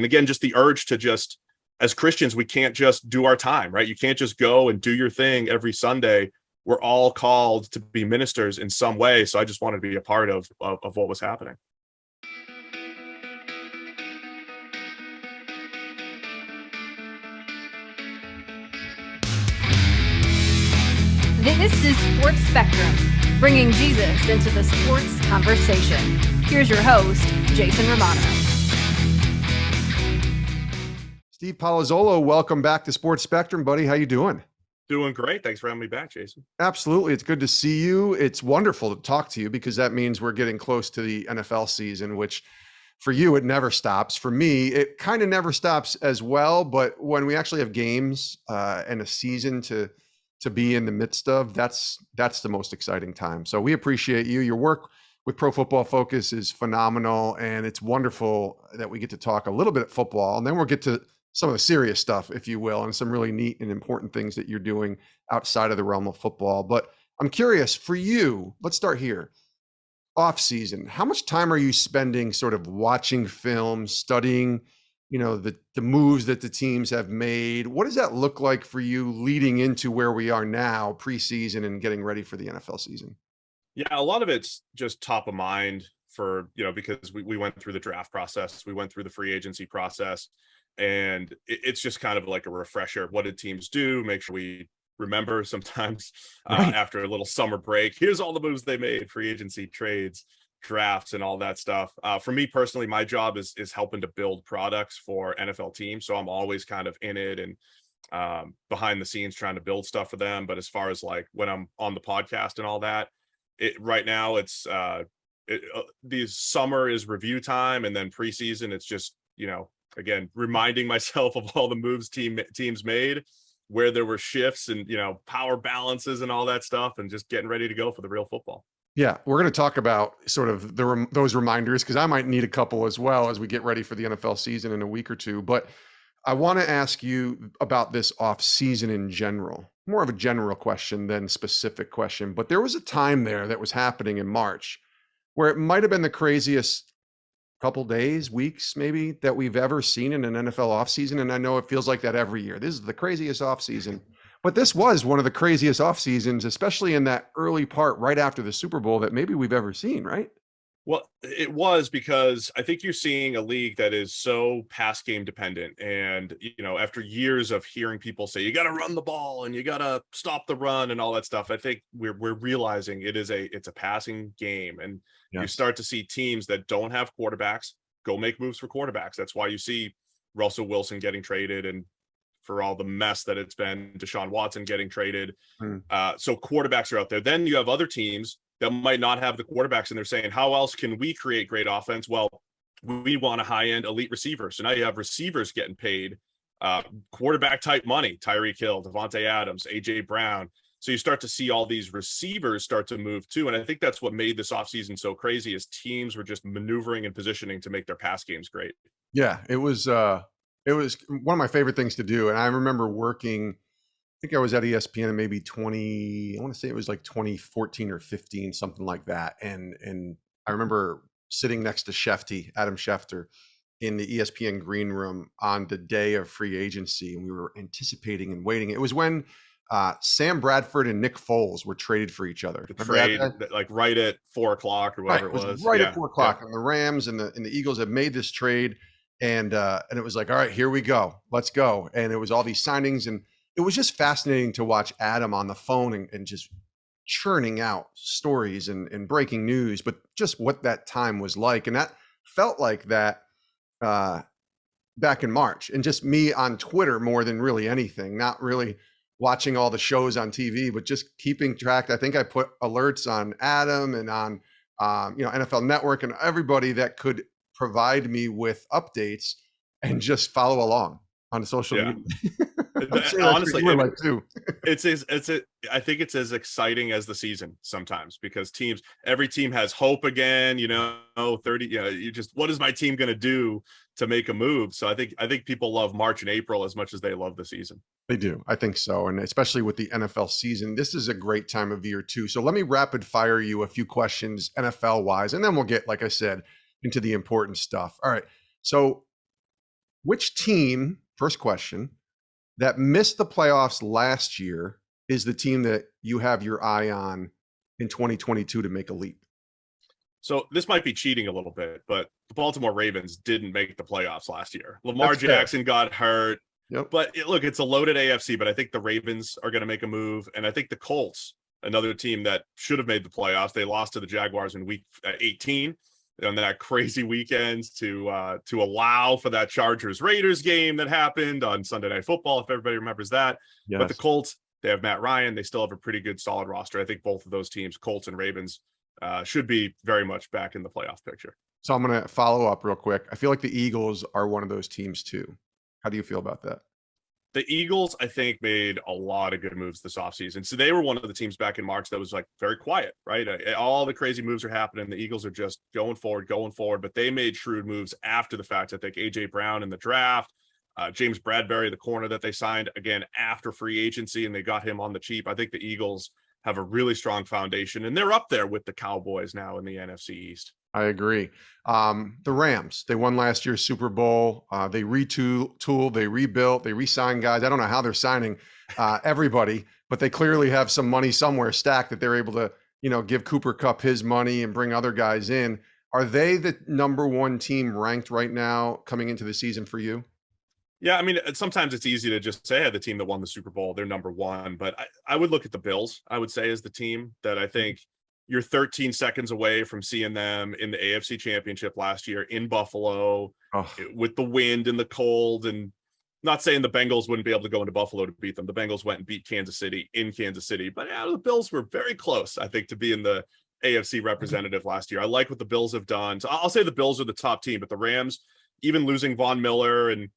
again, just the urge to just, as Christians, we can't just do our time, right? You can't just go and do your thing every Sunday. We're all called to be ministers in some way. So I just wanted to be a part of what was happening. This is Sports Spectrum, bringing Jesus into the sports conversation. Here's your host, Jason Romano. Steve Palazzolo, welcome back to Sports Spectrum, buddy. How you doing? Doing great. Thanks for having me back, Jason. Absolutely. It's good to see you. It's wonderful to talk to you because that means we're getting close to the NFL season, which for you, it never stops. For me, it kind of never stops as well. But when we actually have games and a season to be in the midst of, that's the most exciting time. So we appreciate you. Your work with Pro Football Focus is phenomenal. And it's wonderful that we get to talk a little bit of football. And then we'll get to some of the serious stuff, if you will, and some really neat and important things that you're doing outside of the realm of football. But I'm curious, for you, let's start here. Off season, how much time are you spending sort of watching film, studying, the moves that the teams have made? What does that look like for you leading into where we are now, preseason and getting ready for the NFL season? Yeah, a lot of it's just top of mind for, because we went through the draft process, we went through the free agency process, and it's just kind of like a refresher. What did teams do? Make sure we remember sometimes after a little summer break. Here's all the moves they made: free agency, trades, drafts, and all that stuff. For me personally, my job is helping to build products for NFL teams. So I'm always kind of in it and behind the scenes trying to build stuff for them. But as far as like when I'm on the podcast and all that, right now it's the summer is review time, and then preseason it's just again reminding myself of all the moves teams made, where there were shifts and power balances and all that stuff, and just getting ready to go for the real football. Yeah, we're going to talk about sort of those reminders because I might need a couple as well as we get ready for the NFL season in a week or two. But I want to ask you about this off season in general, more of a general question than specific question. But there was a time there that was happening in March where it might have been the craziest couple days, weeks, maybe, that we've ever seen in an NFL offseason. And I know it feels like that every year. This is the craziest offseason. But this was one of the craziest off seasons, especially in that early part right after the Super Bowl, that maybe we've ever seen, right? Well, it was, because I think you're seeing a league that is so pass game dependent. And, after years of hearing people say, you got to run the ball and you got to stop the run and all that stuff, I think we're realizing it's a passing game. And you start to see teams that don't have quarterbacks go make moves for quarterbacks. That's why you see Russell Wilson getting traded, and for all the mess that it's been, Deshaun Watson getting traded. So quarterbacks are out there. Then you have other teams that might not have the quarterbacks, and they're saying, how else can we create great offense? Well, we want a high-end elite receiver. So now you have receivers getting paid quarterback type money: Tyreek Hill, Devontae Adams, AJ Brown. So you start to see all these receivers start to move too. And I think that's what made this offseason so crazy, is teams were just maneuvering and positioning to make their pass games great. Yeah, it was one of my favorite things to do. And I remember working, I think I was at ESPN in maybe I want to say it was like 2014 or 15, something like that. And I remember sitting next to Adam Schefter, in the ESPN green room on the day of free agency. And we were anticipating and waiting. It was when Sam Bradford and Nick Foles were traded for each other. The trade, like right at 4:00 or whatever it was. Right at 4:00. And the Rams and the Eagles have made this trade. And it was like, all right, here we go. Let's go. And it was all these signings. And it was just fascinating to watch Adam on the phone and just churning out stories and breaking news, but just what that time was like. And that felt like that back in March, and just me on Twitter more than really anything, not really watching all the shows on TV, but just keeping track. I think I put alerts on Adam and on NFL Network and everybody that could provide me with updates, and just follow along on social media. Honestly, I think it's as exciting as the season sometimes, because every team has hope again, 30, what is my team going to do to make a move? So I think people love March and April as much as they love the season. They do. I think so. And especially with the NFL season, this is a great time of year too. So let me rapid fire you a few questions NFL wise, and then we'll get, like I said, into the important stuff. All right. So Which team, first question, that missed the playoffs last year is the team that you have your eye on in 2022 to make a leap? So this might be cheating a little bit, but the Baltimore Ravens didn't make the playoffs last year. Lamar That's fair. Jackson got hurt. Yep. But look, it's a loaded AFC, but I think the Ravens are going to make a move. And I think the Colts, another team that should have made the playoffs, they lost to the Jaguars in week 18 on that crazy weekend to allow for that Chargers-Raiders game that happened on Sunday Night Football, if everybody remembers that. Yes. But the Colts, they have Matt Ryan. They still have a pretty good, solid roster. I think both of those teams, Colts and Ravens, should be very much back in the playoff picture. So I'm going to follow up real quick. I feel like the Eagles are one of those teams too. How do you feel about that? The Eagles, I think, made a lot of good moves this offseason. So they were one of the teams back in March that was like very quiet, right? All the crazy moves are happening. The Eagles are just going forward, but they made shrewd moves after the fact. I think A.J. Brown in the draft, James Bradbury, the corner that they signed again after free agency, and they got him on the cheap. I think the Eagles have a really strong foundation, and they're up there with the Cowboys now in the NFC East. I agree. The Rams, they won last year's Super Bowl. They retooled, they rebuilt, they re-signed guys. I don't know how they're signing everybody, but they clearly have some money somewhere stacked that they're able to, give Cooper Kupp his money and bring other guys in. Are they the number one team ranked right now coming into the season for you? Yeah, I mean, sometimes it's easy to just say, the team that won the Super Bowl, they're number one. But I would look at the Bills, I would say, as the team that I think you're 13 seconds away from seeing them in the AFC Championship last year in Buffalo with the wind and the cold. And not saying the Bengals wouldn't be able to go into Buffalo to beat them. The Bengals went and beat Kansas City in Kansas City. But the Bills were very close, I think, to being the AFC representative last year. I like what the Bills have done. So I'll say the Bills are the top team, but the Rams, even losing Von Miller and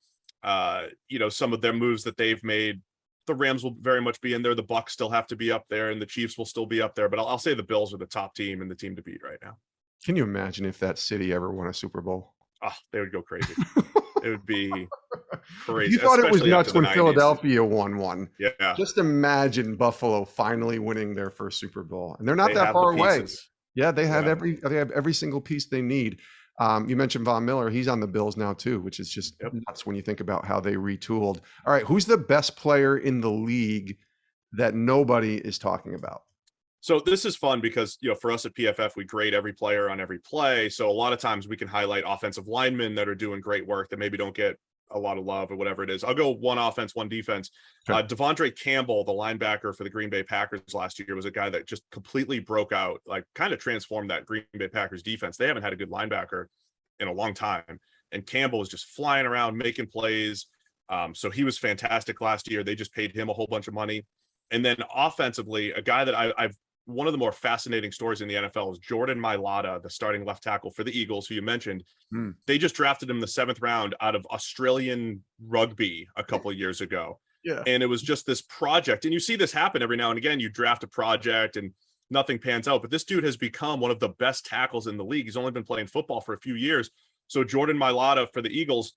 some of their moves that they've made, the Rams will very much be in there. The Bucs still have to be up there, and the Chiefs will still be up there. But I'll say the Bills are the top team and the team to beat right now. Can you imagine if that city ever won a Super Bowl? Oh, they would go crazy. It would be crazy. You thought it was nuts when 90s. Philadelphia won one. Yeah. Just imagine Buffalo finally winning their first Super Bowl, and they're not that far away. Yeah, they have every single piece they need. You mentioned Von Miller. He's on the Bills now too, which is just nuts when you think about how they retooled. All right, who's the best player in the league that nobody is talking about? So this is fun because, for us at PFF, we grade every player on every play. So a lot of times we can highlight offensive linemen that are doing great work that maybe don't get a lot of love or whatever it is. I'll go one offense, one defense. Okay. Devondre Campbell, the linebacker for the Green Bay Packers last year, was a guy that just completely broke out, like kind of transformed that Green Bay Packers defense. They haven't had a good linebacker in a long time. And Campbell was just flying around, making plays. So he was fantastic last year. They just paid him a whole bunch of money. And then offensively, a guy that I've one of the more fascinating stories in the NFL is Jordan Mailata, the starting left tackle for the Eagles, who you mentioned. They just drafted him the 7th round out of Australian rugby a couple of years ago. Yeah. And it was just this project. And you see this happen every now and again. You draft a project and nothing pans out. But this dude has become one of the best tackles in the league. He's only been playing football for a few years. So Jordan Mailata for the Eagles,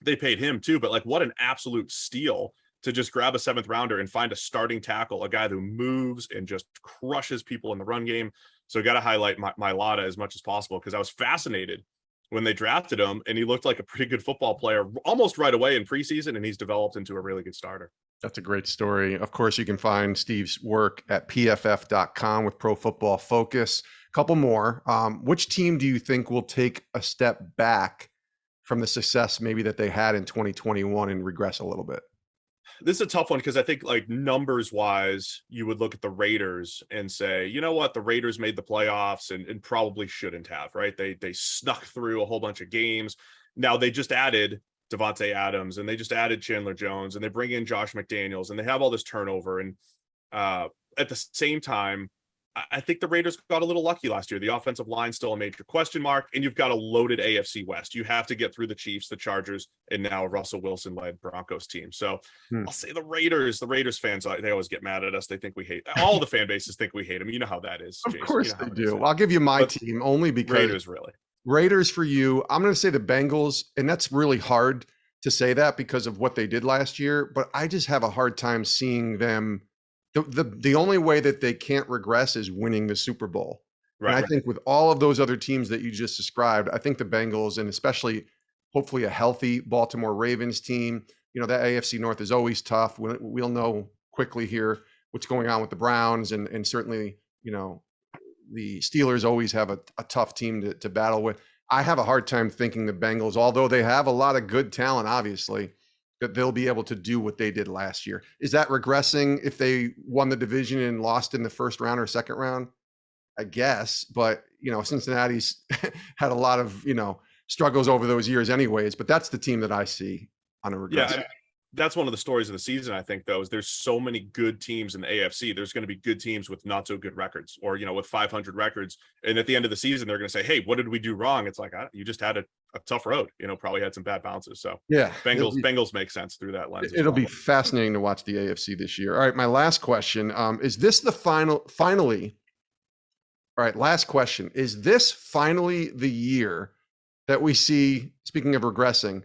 they paid him too. But what an absolute steal to just grab a 7th rounder and find a starting tackle, a guy who moves and just crushes people in the run game. So got to highlight Mailata as much as possible, because I was fascinated when they drafted him, and he looked like a pretty good football player almost right away in preseason, and he's developed into a really good starter. That's a great story. Of course, you can find Steve's work at pff.com with Pro Football Focus. A couple more. Which team do you think will take a step back from the success maybe that they had in 2021 and regress a little bit? This is a tough one, because I think numbers wise, you would look at the Raiders and say, you know what, the Raiders made the playoffs and probably shouldn't have, right? They snuck through a whole bunch of games. Now they just added Devontae Adams, and they just added Chandler Jones, and they bring in Josh McDaniels, and they have all this turnover. And at the same time, I think the Raiders got a little lucky last year. The offensive line still a major question mark, and you've got a loaded AFC West. You have to get through the Chiefs, the Chargers, and now a Russell Wilson-led Broncos team. So I'll say the Raiders. The Raiders fans, they always get mad at us. They think we hate all the fan bases think we hate them. You know how that is, Jason. Of course they do. I'll give you my team only because Raiders for you. I'm going to say the Bengals, and that's really hard to say that because of what they did last year. But I just have a hard time seeing them. The only way that they can't regress is winning the Super Bowl. Right. And I think with all of those other teams that you just described, I think the Bengals, and especially hopefully a healthy Baltimore Ravens team. You know, that AFC North is always tough. We'll know quickly here what's going on with the Browns, and certainly, you know, the Steelers always have a tough team to battle with. I have a hard time thinking the Bengals, although they have a lot of good talent, obviously, that they'll be able to do what they did last year. Is that regressing if they won the division and lost in the first round or second round? I guess, but you know, Cincinnati's had a lot of, you know, struggles over those years anyways, but that's the team that I see on a regression. Yeah, that's one of the stories of the season, I think, though, is there's so many good teams in the AFC. There's going to be good teams with not so good records, or, you know, with 500 records. And at the end of the season, they're going to say, hey, what did we do wrong? It's like, you just had a tough road, you know, probably had some bad bounces. So yeah, Bengals make sense through that lens. It'll be fascinating to watch the AFC this year. All right. My last question, is this the finally, all right, last question. Is this finally the year that we see, speaking of regressing,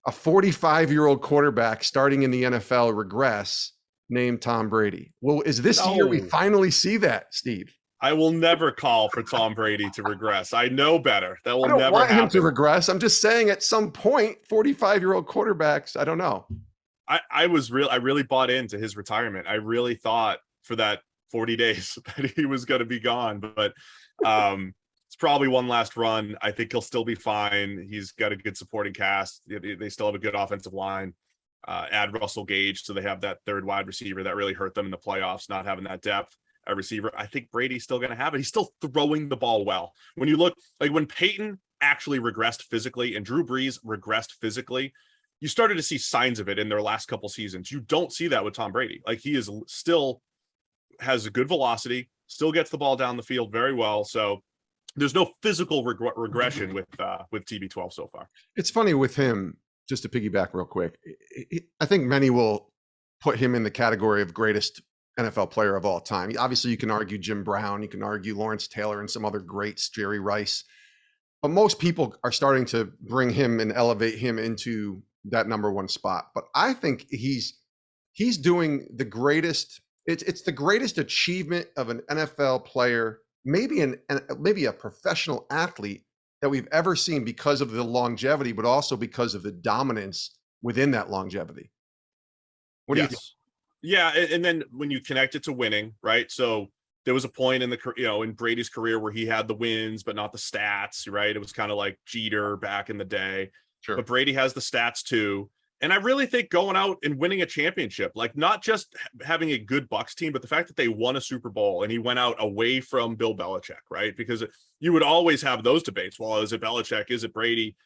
a 45-year-old quarterback starting in the NFL regress named Tom Brady? Well, is this year we finally see that, Steve? I will never call for Tom Brady to regress. I know better. That will never happen. I don't want him to regress. I'm just saying at some point, 45-year-old quarterbacks, I don't know. I really bought into his retirement. I really thought for that 40 days that he was going to be gone, but it's probably one last run. I think he'll still be fine. He's got a good supporting cast. They still have a good offensive line. Add Russell Gage, so they have that third wide receiver that really hurt them in the playoffs, not having that depth at receiver. I think Brady's still going to have it. He's still throwing the ball well. When you look, like when Peyton actually regressed physically and Drew Brees regressed physically, you started to see signs of it in their last couple seasons. You don't see that with Tom Brady. Like, he is still has a good velocity, still gets the ball down the field very well. So there's no physical regression with TB12 so far. It's funny with him, just to piggyback real quick. I think many will put him in the category of greatest NFL player of all time. Obviously, you can argue Jim Brown, you can argue Lawrence Taylor, and some other greats, Jerry Rice. But most people are starting to bring him and elevate him into that number one spot. But I think he's doing the greatest. It's the greatest achievement of an NFL player, maybe a professional athlete that we've ever seen, because of the longevity, but also because of the dominance within that longevity. What do you think? Yeah, and then when you connect it to winning, right? So there was a point in in Brady's career where he had the wins, but not the stats, right? It was kind of like Jeter back in the day. Sure. But Brady has the stats too. And I really think going out and winning a championship, like not just having a good Bucs team, but the fact that they won a Super Bowl and he went out away from Bill Belichick, right? Because you would always have those debates. Well, is it Belichick? Is it Brady?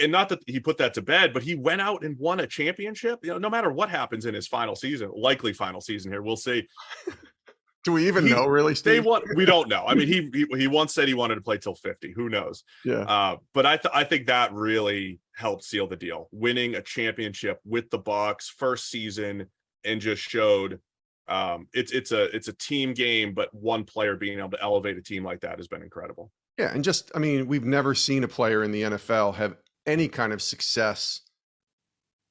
And not that he put that to bed, but he went out and won a championship. You know, no matter what happens in his final season, likely final season here, we'll see. Do we even know, really, Steve? We don't know. I mean, he once said he wanted to play till 50. Who knows? Yeah. But I think that really helped seal the deal. Winning a championship with the Bucs first season, and just showed it's a team game, but one player being able to elevate a team like that has been incredible. Yeah, and just, I mean, we've never seen a player in the NFL have any kind of success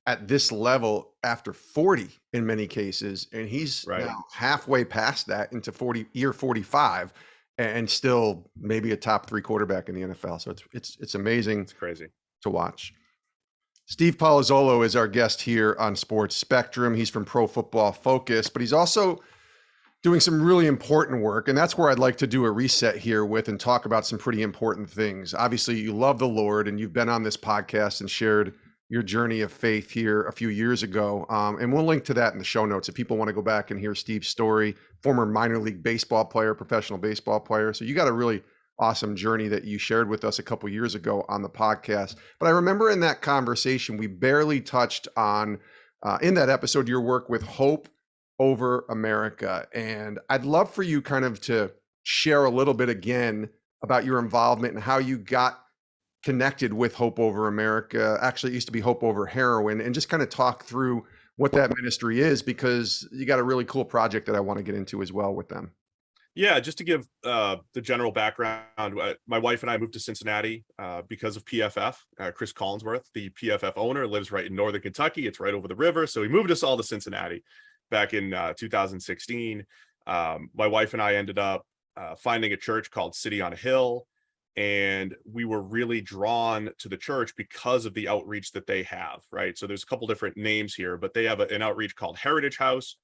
at this level after 40 in many cases, and he's now halfway past that into year 45, and still maybe a top 3 quarterback in the NFL. So it's amazing. It's crazy to watch. Steve Palazzolo is our guest here on Sports Spectrum. He's from Pro Football Focus, but he's also doing some really important work, and that's where I'd like to do a reset here with and talk about some pretty important things. Obviously, you love the Lord, and you've been on this podcast and shared your journey of faith here a few years ago. And we'll link to that in the show notes if people want to go back and hear Steve's story, former minor league baseball player, professional baseball player. So you got a really awesome journey that you shared with us a couple years ago on the podcast. But I remember in that conversation, we barely touched on, in that episode, your work with Hope Over America. And I'd love for you kind of to share a little bit again about your involvement and how you got connected with Hope Over America. Actually, it used to be Hope Over Heroin, and just kind of talk through what that ministry is, because you got a really cool project that I want to get into as well with them. Yeah, just to give the general background, my wife and I moved to Cincinnati because of PFF. Cris Collinsworth, the PFF owner, lives right in northern Kentucky. It's right over the river. So he moved us all to Cincinnati back in 2016. My wife and I ended up finding a church called City on a Hill. And we were really drawn to the church because of the outreach that they have, right? So there's a couple different names here, but they have an outreach called Heritage House,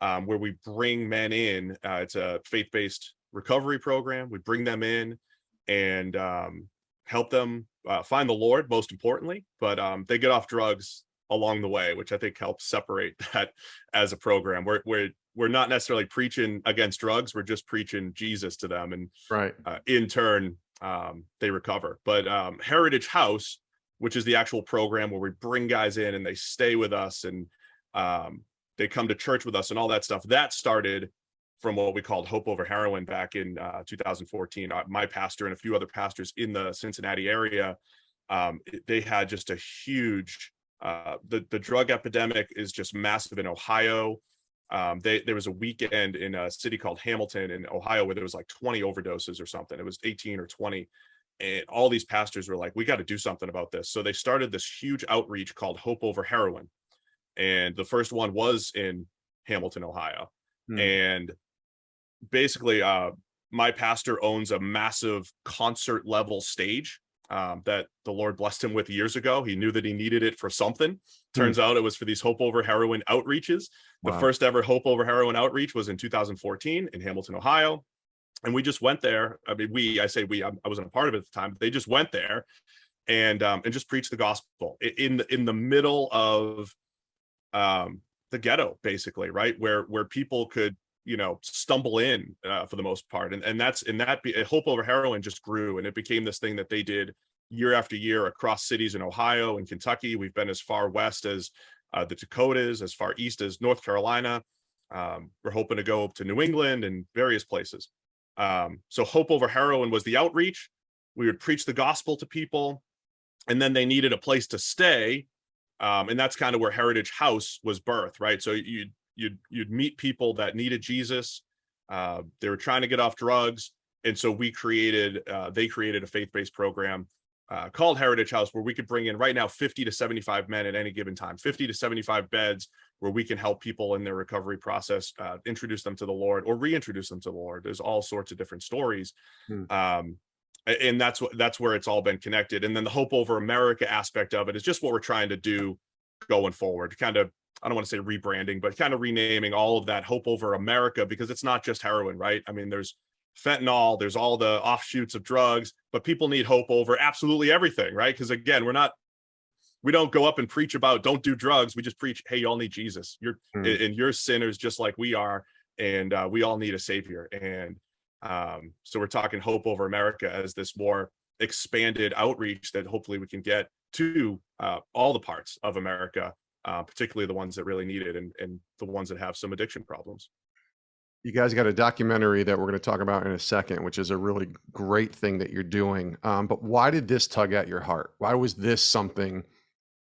where we bring men in. It's a faith-based recovery program. We bring them in and help them find the Lord, most importantly, but they get off drugs along the way, which I think helps separate that as a program. We're not necessarily preaching against drugs. We're just preaching Jesus to them. And Right. in turn, they recover. But Heritage House, which is the actual program where we bring guys in and they stay with us and they come to church with us and all that stuff, that started from what we called Hope Over Heroin back in 2014. My pastor and a few other pastors in the Cincinnati area, they had just a huge, the drug epidemic is just massive in Ohio. There was a weekend in a city called Hamilton in Ohio where there was like 20 overdoses or something. It was 18 or 20. And all these pastors were like, we got to do something about this. So they started this huge outreach called Hope Over Heroin. And the first one was in Hamilton, Ohio. And basically, my pastor owns a massive concert level stage that the Lord blessed him with years ago. He knew that he needed it for something. Turns out it was for these Hope Over Heroin outreaches. The first ever Hope Over Heroin outreach was in 2014 in Hamilton, Ohio. And we just went there. I mean, I wasn't a part of it at the time, but they just went there and just preached the gospel in the middle of the ghetto, basically, right? Where people could, stumble in for the most part. And that's Hope Over Heroin just grew, and it became this thing that they did year after year across cities in Ohio and Kentucky. We've been as far west as the Dakotas, as far east as North Carolina. We're hoping to go up to New England and various places. So Hope Over Heroin was the outreach. We would preach the gospel to people, and then they needed a place to stay. And that's kind of where Heritage House was birthed, right? So you'd meet people that needed Jesus. They were trying to get off drugs. And so they created a faith-based program called Heritage House, where we could bring in right now 50 to 75 men at any given time, 50 to 75 beds, where we can help people in their recovery process, introduce them to the Lord or reintroduce them to the Lord. There's all sorts of different stories. And that's where it's all been connected. And then the Hope Over America aspect of it is just what we're trying to do going forward, kind of, I don't want to say rebranding, but kind of renaming all of that Hope Over America, because it's not just heroin, right? I mean, there's fentanyl, there's all the offshoots of drugs, but people need hope over absolutely everything, right? Because again, we don't go up and preach about don't do drugs. We just preach, hey, you all need Jesus. And you're sinners just like we are, and we all need a savior. And so we're talking Hope Over America as this more expanded outreach that hopefully we can get to all the parts of America, particularly the ones that really need it and the ones that have some addiction problems. You guys got a documentary that we're going to talk about in a second, which is a really great thing that you're doing. But why did this tug at your heart? Why was this something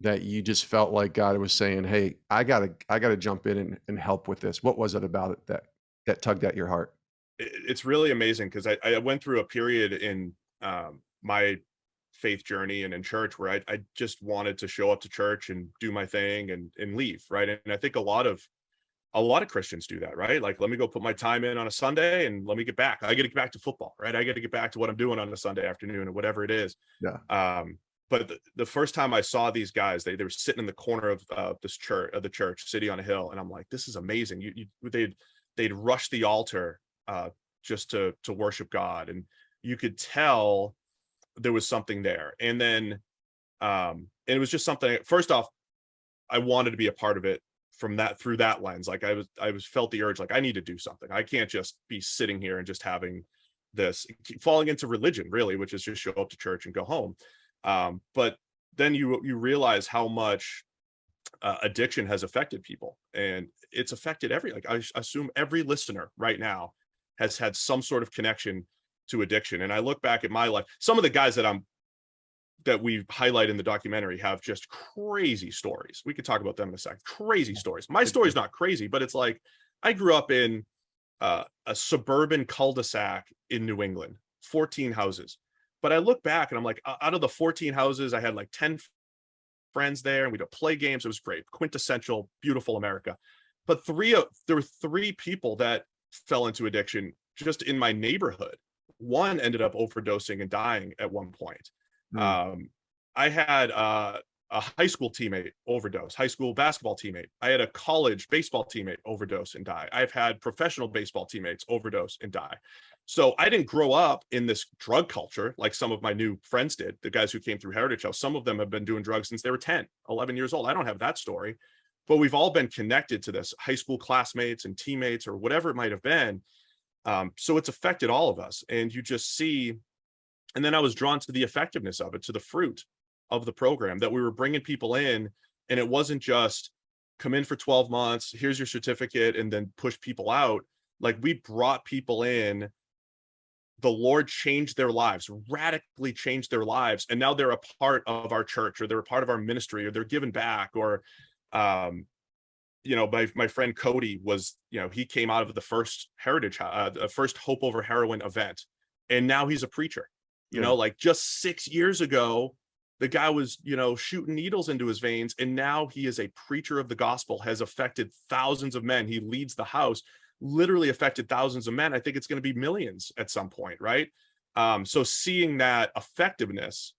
that you just felt like God was saying, hey, I gotta jump in and help with this? What was it about it that tugged at your heart? It's really amazing, because I went through a period in my faith journey and in church where I just wanted to show up to church and do my thing and leave, right? And I think a lot of Christians do that, right? Like, let me go put my time in on a Sunday and let me get back. I got to get back to football, right? I got to get back to what I'm doing on a Sunday afternoon or whatever it is. Yeah. But the first time I saw these guys, they were sitting in the corner of the church, sitting on a hill, and I'm like, this is amazing. They'd rush the altar just to worship God, and you could tell there was something there. And then and it was just something. First off, I wanted to be a part of it through that lens. Like I felt the urge, like I need to do something. I can't just be sitting here and just having this, falling into religion, really, which is just show up to church and go home. But then you realize how much addiction has affected people, and it's affected I assume every listener right now has had some sort of connection to addiction. And I look back at my life, some of the guys that we highlight in the documentary have just crazy stories. We could talk about them in a second. Crazy stories. My story's not crazy, but it's like, I grew up in a suburban cul-de-sac in New England, 14 houses. But I look back and I'm like, out of the 14 houses, I had like 10 friends there, and we'd play games. It was great. Quintessential, beautiful America. But there were 3 people that fell into addiction just in my neighborhood one ended up overdosing and dying at one point. Mm. I had a high school teammate overdose, high school basketball teammate. I had a college baseball teammate overdose and die. I've had professional baseball teammates overdose and die. So I didn't grow up in this drug culture like some of my new friends did, the guys who came through Heritage House. Some of them have been doing drugs since they were 10, 11 years old. I don't have that story, but we've all been connected to this, high school classmates and teammates or whatever it might have been. So it's affected all of us. And you just see, and then I was drawn to the effectiveness of it, to the fruit of the program, that we were bringing people in, and it wasn't just come in for 12 months, here's your certificate, and then push people out. Like, we brought people in, the Lord changed their lives, radically changed their lives, and now they're a part of our church, or they're a part of our ministry, or they're giving back. Or my friend Cody was, he came out of the first the first Hope Over Heroin event, and now he's a preacher. Like, just 6 years ago, the guy was, shooting needles into his veins, and now he is a preacher of the gospel, has affected thousands of men. He leads the house, literally affected thousands of men. I think it's going to be millions at some point, right? So seeing that effectiveness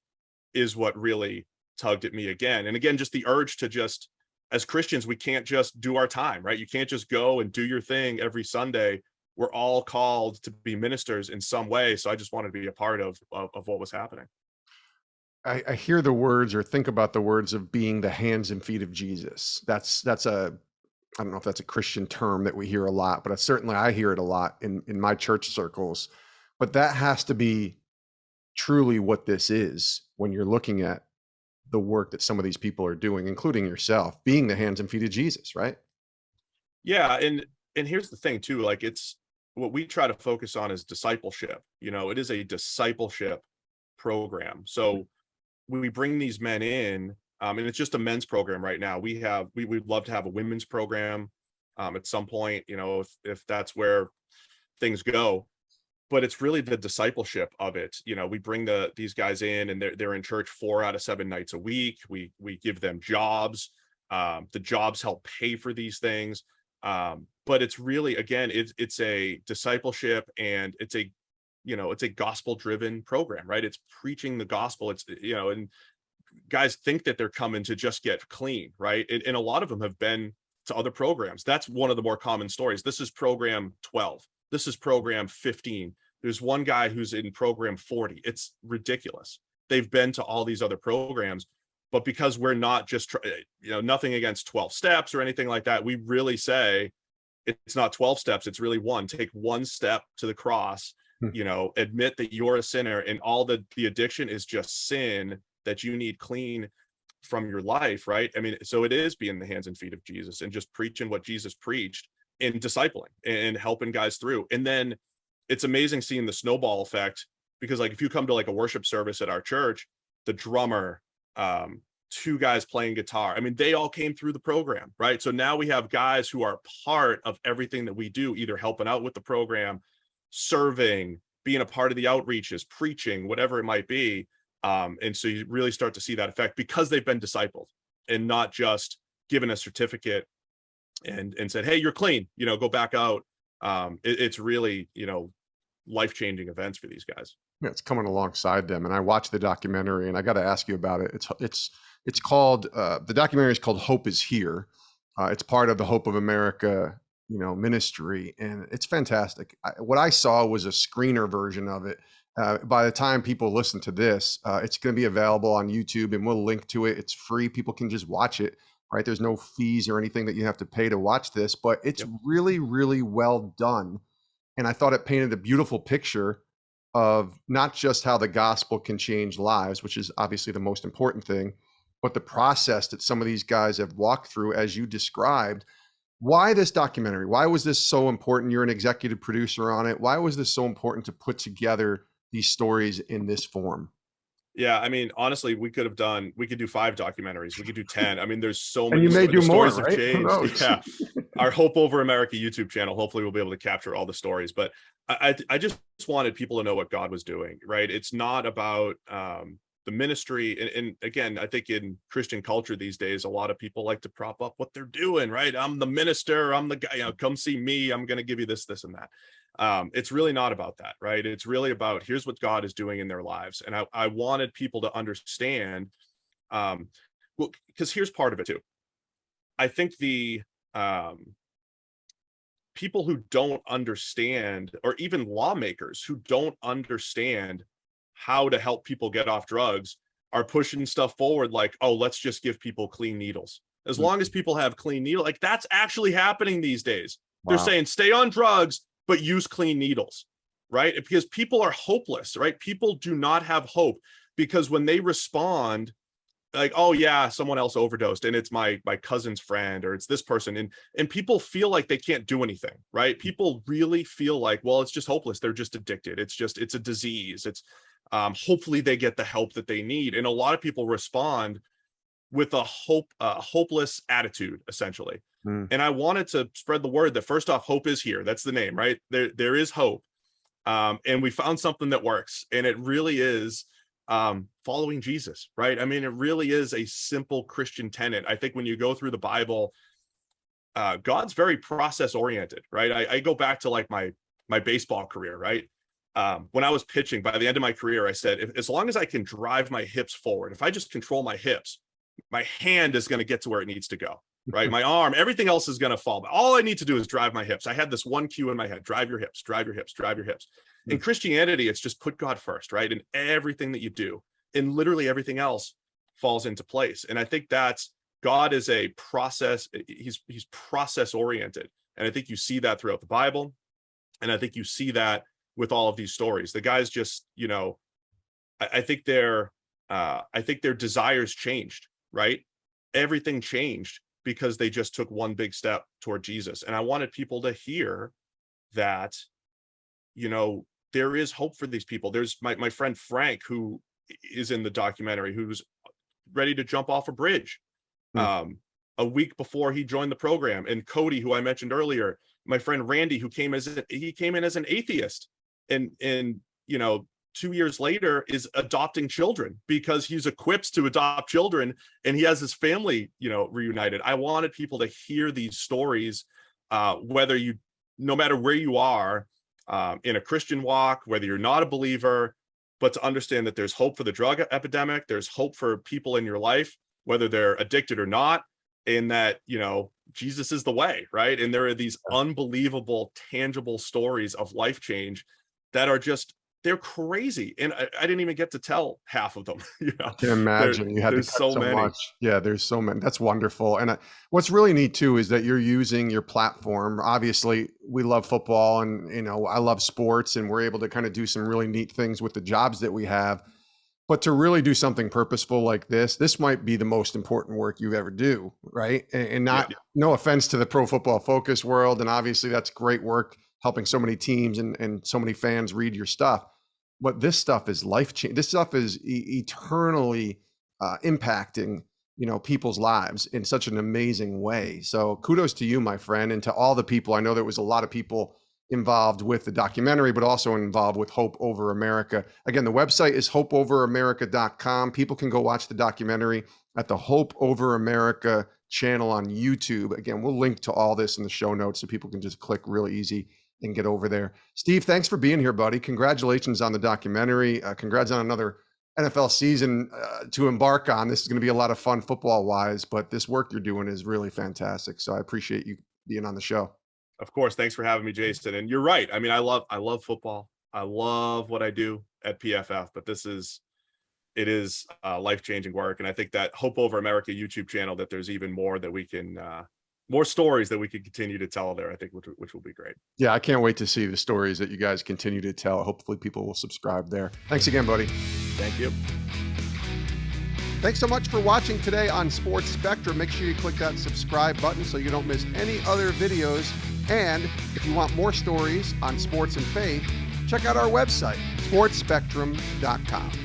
is what really tugged at me again. And again, just the urge to just, as Christians, we can't just do our time, right? You can't just go and do your thing every Sunday. We're all called to be ministers in some way. So I just wanted to be a part of what was happening. I hear the words, or think about the words, of being the hands and feet of Jesus. That's I don't know if that's a Christian term that we hear a lot, but certainly I hear it a lot in my church circles. But that has to be truly what this is when you're looking at the work that some of these people are doing, including yourself, being the hands and feet of Jesus, right? Yeah. And here's the thing too, like, it's what we try to focus on is discipleship. It is a discipleship program. So we bring these men in, and it's just a men's program right now. We'd love to have a women's program at some point, if that's where things go. But it's really the discipleship of it. We bring these guys in, and they're in church 4 out of 7 nights a week. We give them jobs. The jobs help pay for these things. But it's really, again, it's a discipleship, and it's a gospel driven program, right? It's preaching the gospel. It's, and guys think that they're coming to just get clean, right? And a lot of them have been to other programs. That's one of the more common stories. This is program 12. This is program 15. There's one guy who's in program 40. It's ridiculous. They've been to all these other programs, but because we're not just, nothing against 12 steps or anything like that. We really say it's not 12 steps. It's really one. Take one step to the cross, admit that you're a sinner, and all the addiction is just sin that you need clean from your life, right? I mean, so it is being the hands and feet of Jesus and just preaching what Jesus preached, and discipling and helping guys through. And then it's amazing seeing the snowball effect, because like, if you come to like a worship service at our church, the drummer, 2 guys playing guitar, I mean, they all came through the program, right? So now we have guys who are part of everything that we do, either helping out with the program, serving, being a part of the outreaches, preaching, whatever it might be. And so you really start to see that effect, because they've been discipled and not just given a certificate and said, hey, you're clean, go back out. It's really, life-changing events for these guys. Yeah, it's coming alongside them. And I watched the documentary, and I got to ask you about it. It's called, the documentary is called Hope is Here. It's part of the Hope of America, ministry, and it's fantastic. What I saw was a screener version of it. By the time people listen to this, it's going to be available on YouTube, and we'll link to it. It's free. People can just watch it, right? There's no fees or anything that you have to pay to watch this, but it's really, really well done. And I thought it painted a beautiful picture of not just how the gospel can change lives, which is obviously the most important thing, but the process that some of these guys have walked through, as you described. Why this documentary? Why was this so important? You're an executive producer on it. Why was this so important to put together these stories in this form? Yeah, I mean, honestly, we could do 5 documentaries. We could do 10. I mean, there's so And many. you may do more, stories have right? changed. Yeah. Our Hope Over America YouTube channel, hopefully we'll be able to capture all the stories. But I just wanted people to know what God was doing, right? It's not about, the ministry. And again, I think in Christian culture these days, a lot of people like to prop up what they're doing, right? I'm the minister, I'm the guy, come see me, I'm going to give you this, this, and that. It's really not about that, right? It's really about, here's what God is doing in their lives. And I wanted people to understand, well, because here's part of it too. I think the people who don't understand, or even lawmakers who don't understand how to help people get off drugs, are pushing stuff forward like, oh, let's just give people clean needles. As long as people have clean needles, like that's actually happening these days. Wow. They're saying stay on drugs, but use clean needles, right? Because people are hopeless, right? People do not have hope, because when they respond like, oh yeah, someone else overdosed and it's my cousin's friend, or it's this person, and people feel like they can't do anything, right? People really feel like, well, it's just hopeless. They're just addicted. It's a disease. It's hopefully they get the help that they need. And a lot of people respond with a hopeless attitude, essentially. And I wanted to spread the word that, first off, hope is here. That's the name, right? There is hope. And we found something that works, and it really is following Jesus, right? I mean, it really is a simple Christian tenet. I think when you go through the Bible, God's very process oriented, right? I go back to like my baseball career, right? When I was pitching, by the end of my career, I said, as long as I can drive my hips forward, if I just control my hips, my hand is going to get to where it needs to go, right? My arm, everything else is going to fall. But all I need to do is drive my hips. I had this one cue in my head: drive your hips, drive your hips, drive your hips. In Christianity, it's just put God first, right? And everything that you do, and literally everything else falls into place. And I think that's, God is a process. He's process oriented. And I think you see that throughout the Bible. And I think you see that with all of these stories. The guys just, I think their desires changed, right? Everything changed because they just took one big step toward Jesus. And I wanted people to hear that, there is hope for these people. There's my friend Frank, who is in the documentary, who's ready to jump off a bridge a week before he joined the program. And Cody, who I mentioned earlier, my friend Randy, who came in as an atheist, and 2 years later is adopting children because he's equipped to adopt children, and he has his family, reunited. I wanted people to hear these stories, no matter where you are in a Christian walk, whether you're not a believer, but to understand that there's hope for the drug epidemic. There's hope for people in your life, whether they're addicted or not, and that, Jesus is the way, right? And there are these unbelievable, tangible stories of life change that are just, they're crazy. And I didn't even get to tell half of them. I can imagine. You had to cut so many. Much. Yeah, there's so many. That's wonderful. And what's really neat too is that you're using your platform. Obviously, we love football, and I love sports, and we're able to kind of do some really neat things with the jobs that we have. But to really do something purposeful like this might be the most important work you ever do, right? And no offense to the Pro Football Focus world, and obviously that's great work, helping so many teams and so many fans read your stuff. But this stuff is life-changing. This stuff is eternally impacting, people's lives in such an amazing way. So kudos to you, my friend, and to all the people. I know there was a lot of people involved with the documentary, but also involved with Hope Over America. Again, the website is hopeoveramerica.com. People can go watch the documentary at the Hope Over America channel on YouTube. Again, we'll link to all this in the show notes so people can just click really easy and get over there. Steve, thanks for being here, buddy. Congratulations on the documentary. Congrats on another NFL season to embark on. This is going to be a lot of fun football-wise, but this work you're doing is really fantastic. So I appreciate you being on the show. Of course. Thanks for having me, Jason. And you're right. I mean, I love football. I love what I do at PFF, but it is life-changing work. And I think that Hope Over America YouTube channel, that there's even more that we can, more stories that we can continue to tell there, I think, which will be great. Yeah, I can't wait to see the stories that you guys continue to tell. Hopefully people will subscribe there. Thanks again, buddy. Thank you. Thanks so much for watching today on Sports Spectrum. Make sure you click that subscribe button so you don't miss any other videos. And if you want more stories on sports and faith, check out our website, sportsspectrum.com.